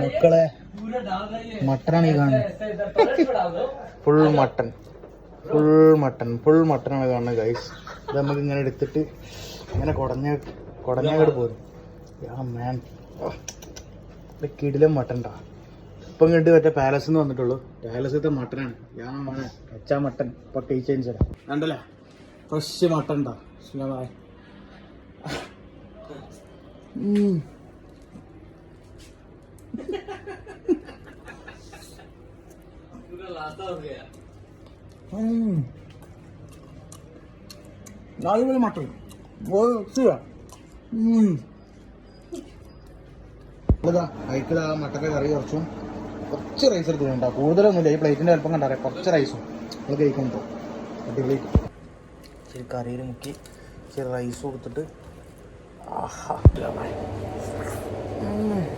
മക്കളെ മട്ടനാണ് ഈ കാണുന്നത്. ഫുൾ മട്ടനാണ് കാണുന്നത് ഗൈസ്. ഇത് നമുക്ക് ഇങ്ങനെ എടുത്തിട്ട് ഇങ്ങനെ കുടഞ്ഞങ്ങോട്ട് പോരും. മാൻ കിടിലം മട്ടൻടാ. ഇപ്പം ഇങ്ങോട്ട് മറ്റേ പാലസിൽ നിന്ന് വന്നിട്ടുള്ളൂ. പാലസത്തെ മട്ടനാണ്. കച്ചാ മട്ടൻ ഇപ്പം കഴിച്ചതിന് കണ്ടല്ലേ, ഫ്രഷ് മട്ടൻടാ. അടിപൊളി മട്ടൻ. കഴിക്കല മട്ടൻ്റെ കറി കുറച്ച് റൈസ് എടുത്തിട്ടുണ്ടോ, കൂടുതലൊന്നുമില്ല. ഈ പ്ലേറ്റിൻ്റെ വലുപ്പം കണ്ടാറേ, കുറച്ച് റൈസും നമ്മൾ കഴിക്കുമ്പോൾ അടിപൊളി. ഇച്ചിരി കറിയിൽ മുക്കി ഇച്ചിരി റൈസ് കൊടുത്തിട്ട് ആഹാ